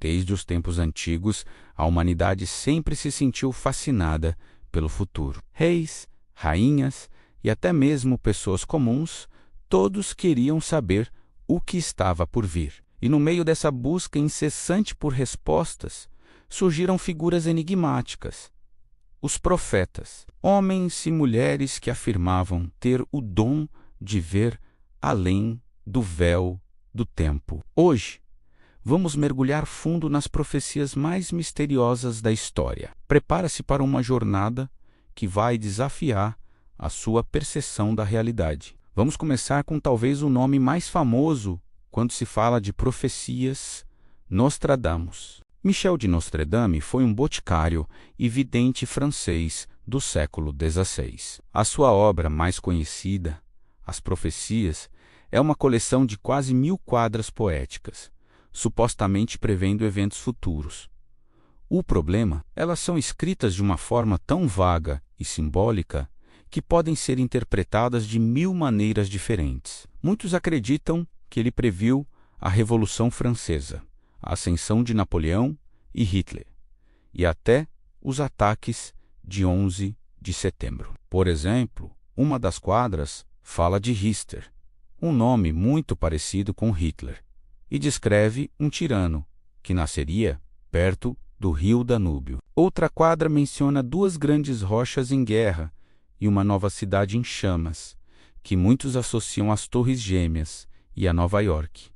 Desde os tempos antigos, a humanidade sempre se sentiu fascinada pelo futuro. Reis, rainhas e até mesmo pessoas comuns, todos queriam saber o que estava por vir. E no meio dessa busca incessante por respostas, surgiram figuras enigmáticas. Os profetas, homens e mulheres que afirmavam ter o dom de ver além do véu do tempo. Hoje, vamos mergulhar fundo nas profecias mais misteriosas da história. Prepara-se para uma jornada que vai desafiar a sua percepção da realidade. Vamos começar com talvez o nome mais famoso quando se fala de profecias: Nostradamus. Michel de Nostredame foi um boticário e vidente francês do século XVI. A sua obra mais conhecida, As Profecias, é uma coleção de quase 1000 quadras poéticas, supostamente prevendo eventos futuros. O problema, elas são escritas de uma forma tão vaga e simbólica que podem ser interpretadas de 1000 maneiras diferentes. Muitos acreditam que ele previu a Revolução Francesa, a ascensão de Napoleão e Hitler, e até os ataques de 11 de setembro. Por exemplo, uma das quadras fala de Richter, um nome muito parecido com Hitler, e descreve um tirano que nasceria perto do rio Danúbio. Outra quadra menciona 2 grandes rochas em guerra e uma nova cidade em chamas, que muitos associam às Torres Gêmeas e a Nova York.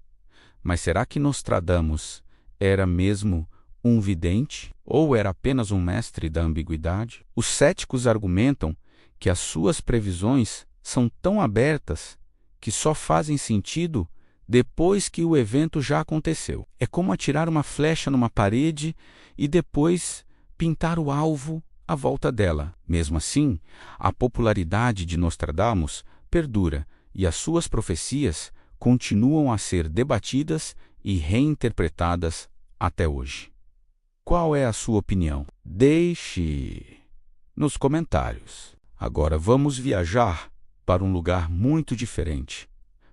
Mas será que Nostradamus era mesmo um vidente ou era apenas um mestre da ambiguidade? Os céticos argumentam que as suas previsões são tão abertas que só fazem sentido depois que o evento já aconteceu. É como atirar uma flecha numa parede e depois pintar o alvo à volta dela. Mesmo assim, a popularidade de Nostradamus perdura e as suas profecias continuam a ser debatidas e reinterpretadas até hoje. Qual é a sua opinião? Deixe nos comentários. Agora vamos viajar para um lugar muito diferente,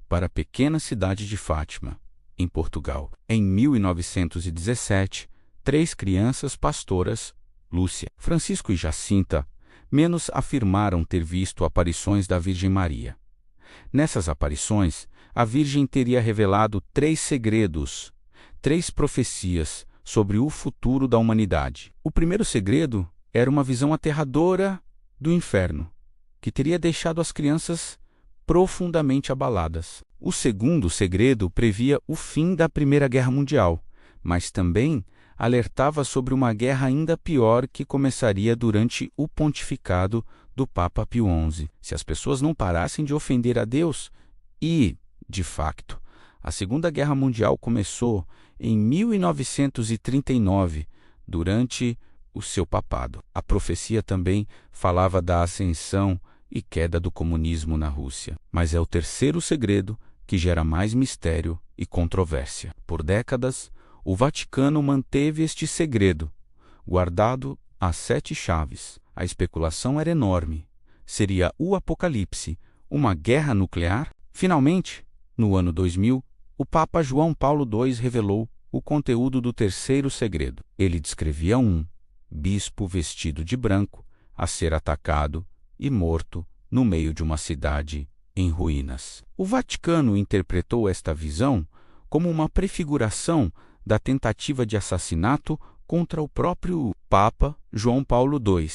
para a pequena cidade de Fátima, em Portugal. Em 1917, 3 crianças pastoras, Lúcia, Francisco e Jacinta, menos afirmaram ter visto aparições da Virgem Maria. Nessas aparições, a Virgem teria revelado 3 segredos, 3 profecias sobre o futuro da humanidade. O primeiro segredo era uma visão aterradora do inferno, que teria deixado as crianças profundamente abaladas. O segundo segredo previa o fim da Primeira Guerra Mundial, mas também alertava sobre uma guerra ainda pior que começaria durante o pontificado do Papa Pio XI, se as pessoas não parassem de ofender a Deus. E, de facto, a Segunda Guerra Mundial começou em 1939, durante o seu papado. A profecia também falava da ascensão e queda do comunismo na Rússia. Mas é o terceiro segredo que gera mais mistério e controvérsia. Por décadas, o Vaticano manteve este segredo, guardado às 7 chaves. A especulação era enorme. Seria o Apocalipse uma guerra nuclear? Finalmente, no ano 2000, o Papa João Paulo II revelou o conteúdo do terceiro segredo. Ele descrevia um bispo vestido de branco a ser atacado e morto no meio de uma cidade em ruínas. O Vaticano interpretou esta visão como uma prefiguração da tentativa de assassinato contra o próprio Papa João Paulo II,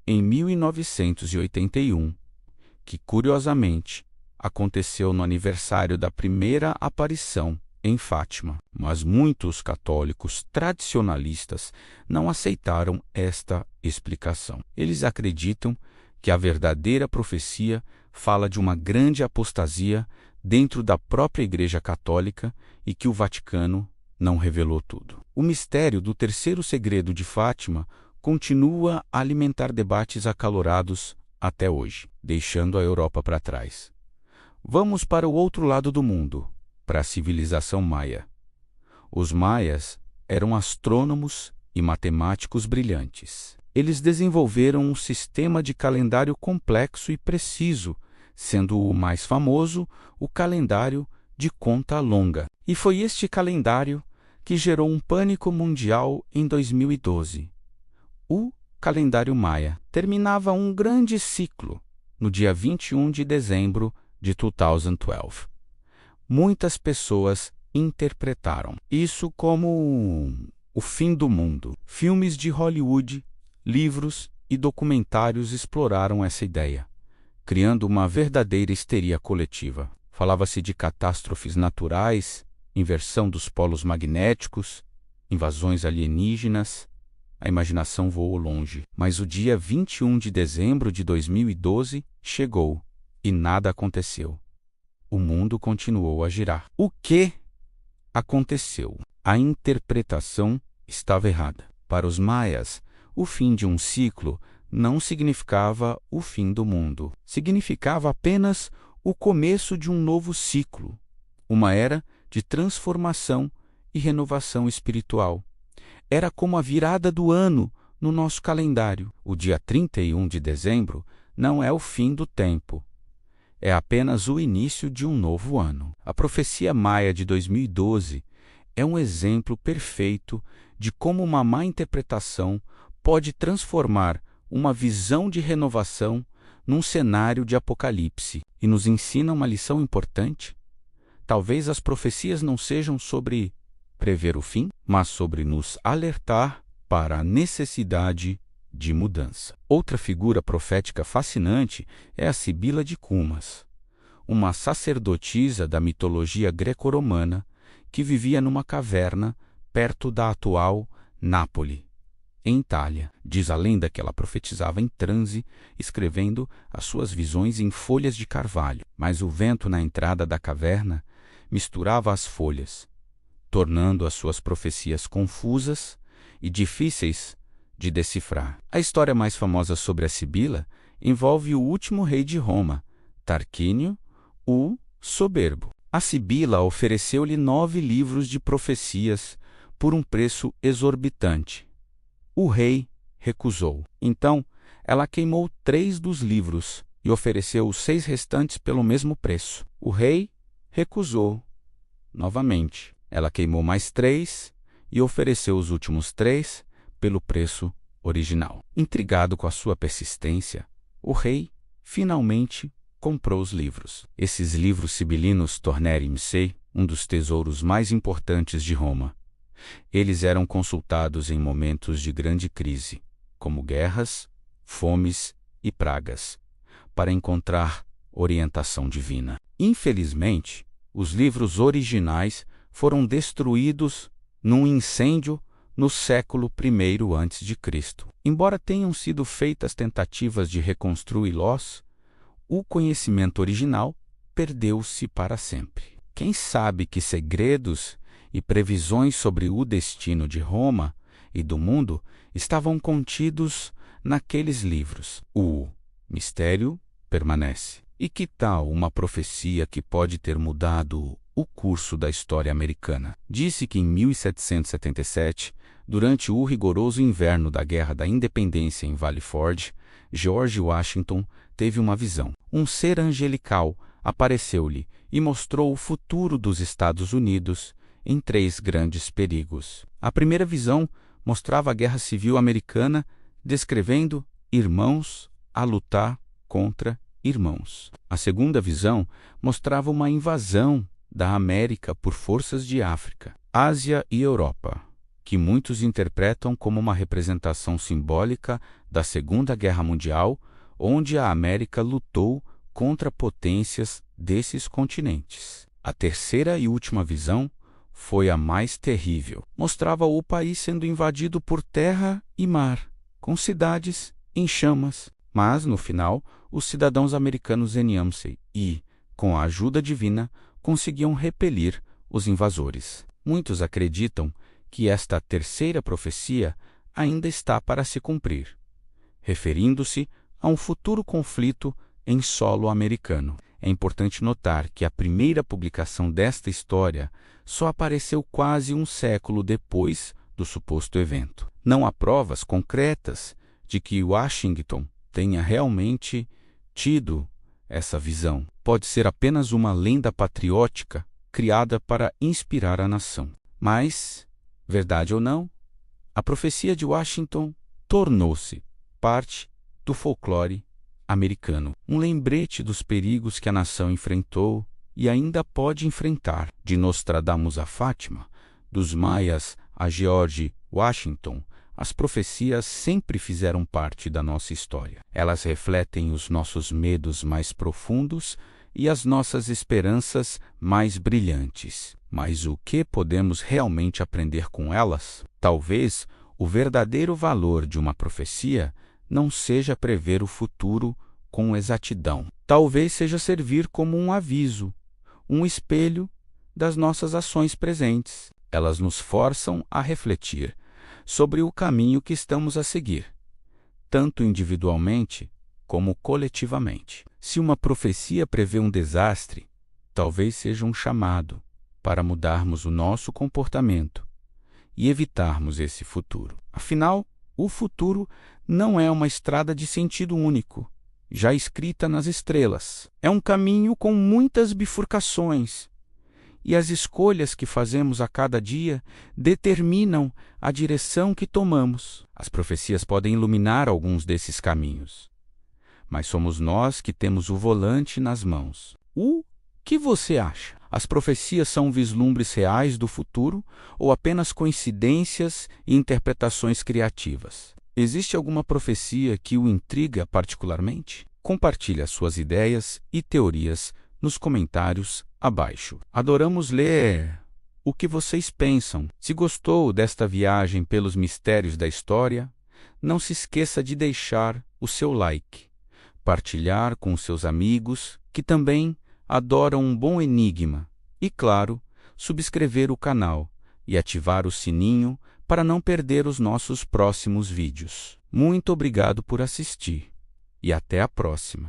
em 1981, que, curiosamente, aconteceu no aniversário da primeira aparição em Fátima. Mas muitos católicos tradicionalistas não aceitaram esta explicação. Eles acreditam que a verdadeira profecia fala de uma grande apostasia dentro da própria Igreja Católica e que o Vaticano não revelou tudo. O mistério do terceiro segredo de Fátima continua a alimentar debates acalorados até hoje, deixando a Europa para trás. Vamos para o outro lado do mundo, para a civilização maia. Os maias eram astrônomos e matemáticos brilhantes. Eles desenvolveram um sistema de calendário complexo e preciso, sendo o mais famoso o calendário de conta longa. E foi este calendário que gerou um pânico mundial em 2012. O calendário maia terminava um grande ciclo no dia 21 de dezembro de 2012. Muitas pessoas interpretaram isso como o fim do mundo. Filmes de Hollywood, livros e documentários exploraram essa ideia, criando uma verdadeira histeria coletiva. Falava-se de catástrofes naturais, inversão dos polos magnéticos, invasões alienígenas. A imaginação voou longe. Mas o dia 21 de dezembro de 2012 chegou e nada aconteceu. O mundo continuou a girar. O que aconteceu? A interpretação estava errada. Para os maias, o fim de um ciclo não significava o fim do mundo. Significava apenas o começo de um novo ciclo, uma era de transformação e renovação espiritual. Era como a virada do ano no nosso calendário. O dia 31 de dezembro não é o fim do tempo. É apenas o início de um novo ano. A profecia maia de 2012 é um exemplo perfeito de como uma má interpretação pode transformar uma visão de renovação num cenário de apocalipse. E nos ensina uma lição importante. Talvez as profecias não sejam sobre prever o fim, mas sobre nos alertar para a necessidade de mudança. Outra figura profética fascinante é a Sibila de Cumas, uma sacerdotisa da mitologia greco-romana que vivia numa caverna perto da atual Nápoles, em Itália. Diz a lenda que ela profetizava em transe, escrevendo as suas visões em folhas de carvalho, mas o vento na entrada da caverna misturava as folhas, tornando as suas profecias confusas e difíceis de decifrar. A história mais famosa sobre a Sibila envolve o último rei de Roma, Tarquínio o Soberbo. A Sibila ofereceu-lhe 9 livros de profecias por um preço exorbitante. O rei recusou. Então, ela queimou 3 dos livros e ofereceu os 6 restantes pelo mesmo preço. O rei recusou novamente. Ela queimou mais 3 e ofereceu os últimos 3 pelo preço original. Intrigado com a sua persistência, o rei finalmente comprou os livros. Esses livros sibilinos tornaram-se um dos tesouros mais importantes de Roma. Eles eram consultados em momentos de grande crise, como guerras, fomes e pragas, para encontrar orientação divina. Infelizmente, os livros originais foram destruídos num incêndio no século I a.C. Embora tenham sido feitas tentativas de reconstruí-los, o conhecimento original perdeu-se para sempre. Quem sabe que segredos e previsões sobre o destino de Roma e do mundo estavam contidos naqueles livros? O mistério permanece. E que tal uma profecia que pode ter mudado o curso da história americana? Disse que em 1777, durante o rigoroso inverno da Guerra da Independência em Valley Forge, George Washington teve uma visão. Um ser angelical apareceu-lhe e mostrou o futuro dos Estados Unidos em 3 grandes perigos. A primeira visão mostrava a Guerra Civil Americana, descrevendo irmãos a lutar contra irmãos. A segunda visão mostrava uma invasão da América por forças de África, Ásia e Europa, que muitos interpretam como uma representação simbólica da Segunda Guerra Mundial, onde a América lutou contra potências desses continentes. A terceira e última visão foi a mais terrível. Mostrava o país sendo invadido por terra e mar, com cidades em chamas. Mas, no final, os cidadãos americanos zeniam-se e, com a ajuda divina, conseguiam repelir os invasores. Muitos acreditam que esta terceira profecia ainda está para se cumprir, referindo-se a um futuro conflito em solo americano. É importante notar que a primeira publicação desta história só apareceu quase um século depois do suposto evento. Não há provas concretas de que Washington tenha realmente tido essa visão. Pode ser apenas uma lenda patriótica criada para inspirar a nação. Mas Verdade ou não, a profecia de Washington tornou-se parte do folclore americano, um lembrete dos perigos que a nação enfrentou e ainda pode enfrentar. De Nostradamus a Fátima, dos maias a George Washington, as profecias sempre fizeram parte da nossa história. Elas refletem os nossos medos mais profundos e as nossas esperanças mais brilhantes. Mas o que podemos realmente aprender com elas? Talvez o verdadeiro valor de uma profecia não seja prever o futuro com exatidão. Talvez seja servir como um aviso, um espelho das nossas ações presentes. Elas nos forçam a refletir sobre o caminho que estamos a seguir, tanto individualmente como coletivamente. Se uma profecia prevê um desastre, talvez seja um chamado para mudarmos o nosso comportamento e evitarmos esse futuro. Afinal, o futuro não é uma estrada de sentido único, já escrita nas estrelas. É um caminho com muitas bifurcações, e as escolhas que fazemos a cada dia determinam a direção que tomamos. As profecias podem iluminar alguns desses caminhos, mas somos nós que temos o volante nas mãos. O que você acha? As profecias são vislumbres reais do futuro ou apenas coincidências e interpretações criativas? Existe alguma profecia que o intriga particularmente? Compartilhe as suas ideias e teorias nos comentários abaixo. Adoramos ler o que vocês pensam. Se gostou desta viagem pelos mistérios da história, não se esqueça de deixar o seu like, partilhar com seus amigos que também adoram um bom enigma e, claro, subscrever o canal e ativar o sininho para não perder os nossos próximos vídeos. Muito obrigado por assistir e até a próxima.